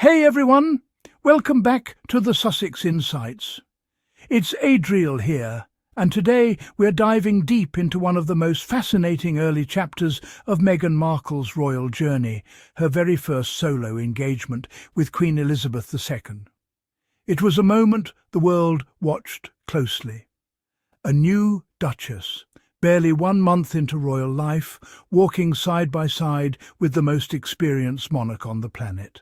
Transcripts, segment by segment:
Hey everyone, welcome back to the Sussex Insights. It's Adriel here, and today we're diving deep into one of the most fascinating early chapters of Meghan Markle's royal journey, her very first solo engagement with Queen Elizabeth II. It was a moment the world watched closely. A new Duchess, barely 1 month into royal life, walking side by side with the most experienced monarch on the planet.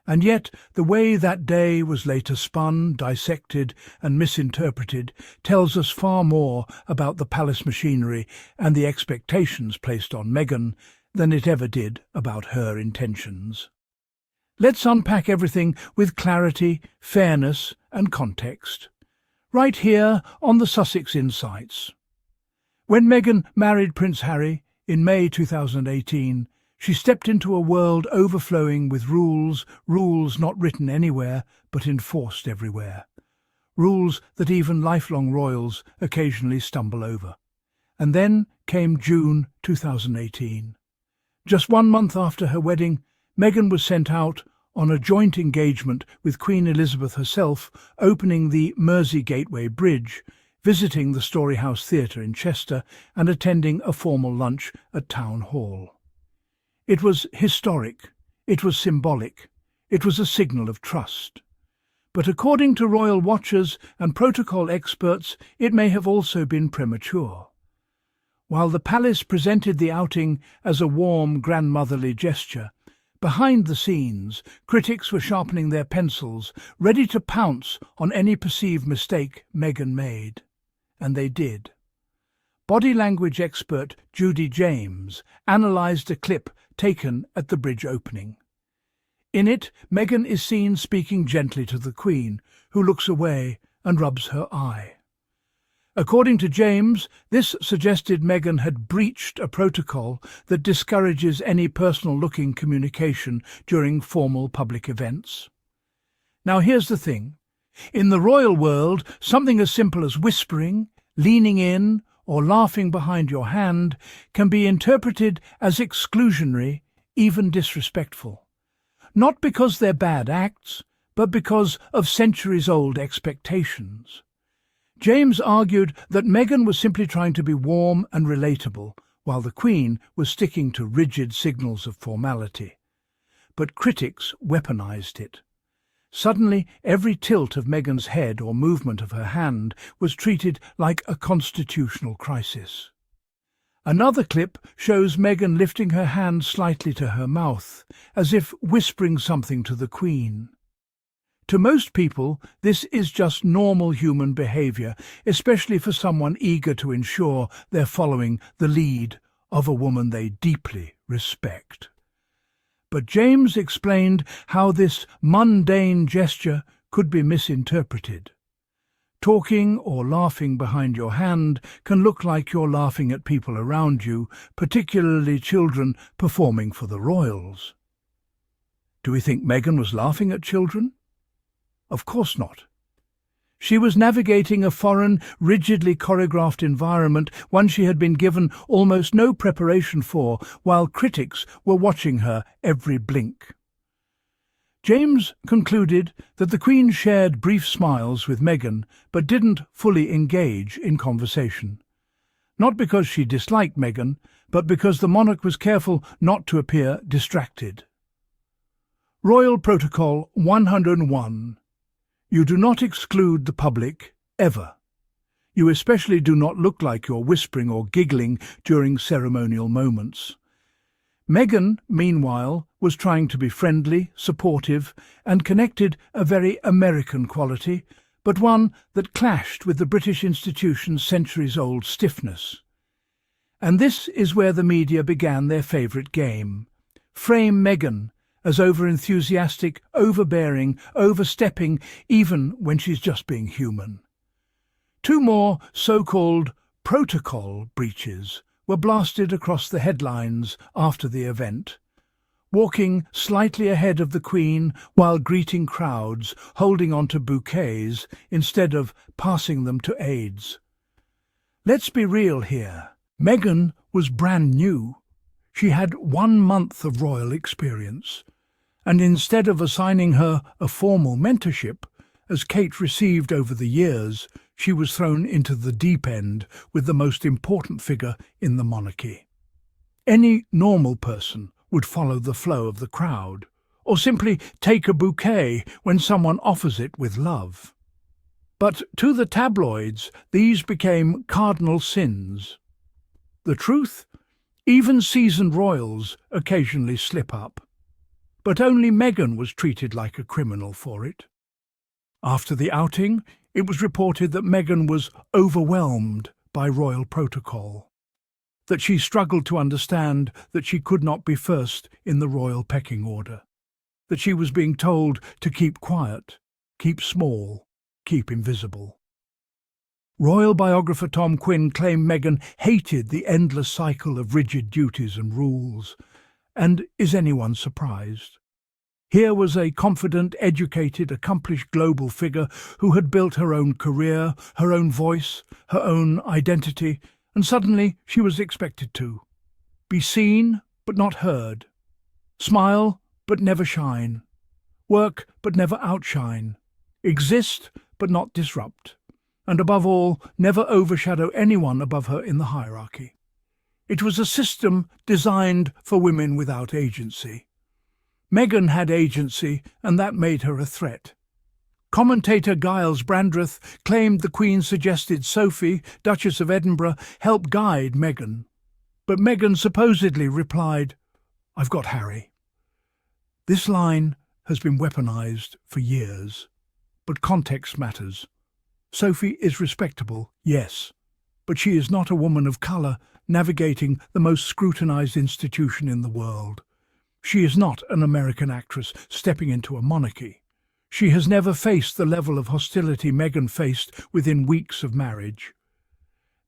And yet, the way that day was later spun, dissected and misinterpreted tells us far more about the palace machinery and the expectations placed on Meghan than it ever did about her intentions. Let's unpack everything with clarity, fairness and context. Right here on the Sussex Insights. When Meghan married Prince Harry in May 2018, she stepped into a world overflowing with rules not written anywhere but enforced everywhere. Rules that even lifelong royals occasionally stumble over. And then came June 2018. Just 1 month after her wedding, Meghan was sent out on a joint engagement with Queen Elizabeth herself, opening the Mersey Gateway Bridge, visiting the Storyhouse Theatre in Chester and attending a formal lunch at Town Hall. It was historic, it was symbolic, it was a signal of trust. But according to royal watchers and protocol experts, it may have also been premature. While the palace presented the outing as a warm, grandmotherly gesture, behind the scenes, critics were sharpening their pencils, ready to pounce on any perceived mistake Meghan made. And they did. Body language expert Judy James analysed a clip taken at the bridge opening. In it, Meghan is seen speaking gently to the Queen, who looks away and rubs her eye. According to James, this suggested Meghan had breached a protocol that discourages any personal-looking communication during formal public events. Now here's the thing. In the royal world, something as simple as whispering, leaning in, or laughing behind your hand can be interpreted as exclusionary, even disrespectful. Not because they're bad acts, but because of centuries-old expectations. James argued that Meghan was simply trying to be warm and relatable, while the Queen was sticking to rigid signals of formality. But critics weaponized it. Suddenly, every tilt of Meghan's head or movement of her hand was treated like a constitutional crisis. Another clip shows Meghan lifting her hand slightly to her mouth, as if whispering something to the Queen. To most people, this is just normal human behaviour, especially for someone eager to ensure they're following the lead of a woman they deeply respect. But James explained how this mundane gesture could be misinterpreted. Talking or laughing behind your hand can look like you're laughing at people around you, particularly children performing for the royals. Do we think Meghan was laughing at children? Of course not. She was navigating a foreign, rigidly choreographed environment, one she had been given almost no preparation for, while critics were watching her every blink. James concluded that the Queen shared brief smiles with Meghan, but didn't fully engage in conversation. Not because she disliked Meghan, but because the monarch was careful not to appear distracted. Royal Protocol 101. You do not exclude the public, ever. You especially do not look like you're whispering or giggling during ceremonial moments. Meghan, meanwhile, was trying to be friendly, supportive, and connected, a very American quality, but one that clashed with the British institution's centuries-old stiffness. And this is where the media began their favourite game. Frame Meghan as over-enthusiastic, overbearing, overstepping, even when she's just being human. 2 more so-called protocol breaches were blasted across the headlines after the event. Walking slightly ahead of the Queen while greeting crowds, holding onto bouquets instead of passing them to aides. Let's be real here. Meghan was brand new. She had 1 month of royal experience. and instead of assigning her a formal mentorship, as Kate received over the years, she was thrown into the deep end with the most important figure in the monarchy. Any normal person would follow the flow of the crowd, or simply take a bouquet when someone offers it with love. But to the tabloids, these became cardinal sins. The truth? Even seasoned royals occasionally slip up. But only Meghan was treated like a criminal for it. After the outing, it was reported that Meghan was overwhelmed by royal protocol, that she struggled to understand that she could not be first in the royal pecking order, that she was being told to keep quiet, keep small, keep invisible. Royal biographer Tom Quinn claimed Meghan hated the endless cycle of rigid duties and rules. And is anyone surprised? Here was a confident, educated, accomplished global figure who had built her own career, her own voice, her own identity, and suddenly she was expected to be seen but not heard, smile but never shine, work but never outshine, exist but not disrupt, and above all, never overshadow anyone above her in the hierarchy. It was a system designed for women without agency. Meghan had agency, and that made her a threat. Commentator Giles Brandreth claimed the Queen suggested Sophie, Duchess of Edinburgh, help guide Meghan. But Meghan supposedly replied, "I've got Harry." This line has been weaponized for years, but context matters. Sophie is respectable, yes, but she is not a woman of colour navigating the most scrutinised institution in the world. She is not an American actress stepping into a monarchy. She has never faced the level of hostility Meghan faced within weeks of marriage.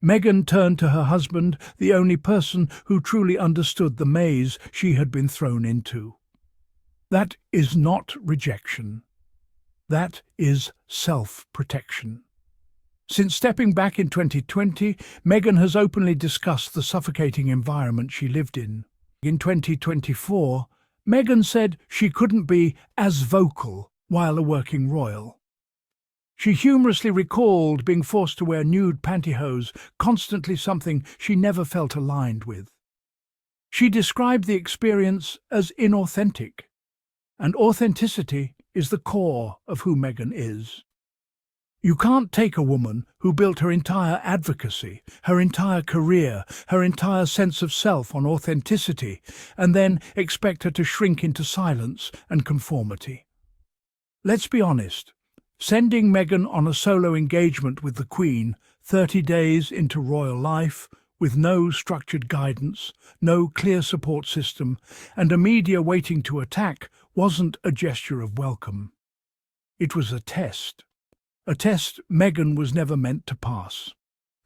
Meghan turned to her husband, the only person who truly understood the maze she had been thrown into. That is not rejection. That is self-protection. Since stepping back in 2020, Meghan has openly discussed the suffocating environment she lived in. In 2024, Meghan said she couldn't be as vocal while a working royal. She humorously recalled being forced to wear nude pantyhose, constantly something she never felt aligned with. She described the experience as inauthentic, and authenticity is the core of who Meghan is. You can't take a woman who built her entire advocacy, her entire career, her entire sense of self on authenticity, and then expect her to shrink into silence and conformity. Let's be honest, sending Meghan on a solo engagement with the Queen 30 days into royal life, with no structured guidance, no clear support system, and a media waiting to attack, wasn't a gesture of welcome. It was a test. A test Meghan was never meant to pass.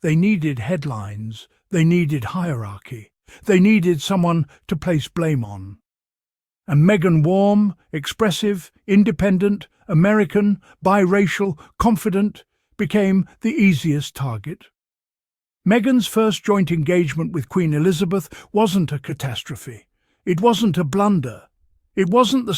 They needed headlines, they needed hierarchy, they needed someone to place blame on. And Meghan, warm, expressive, independent, American, biracial, confident, became the easiest target. Meghan's first joint engagement with Queen Elizabeth wasn't a catastrophe. It wasn't a blunder. It wasn't the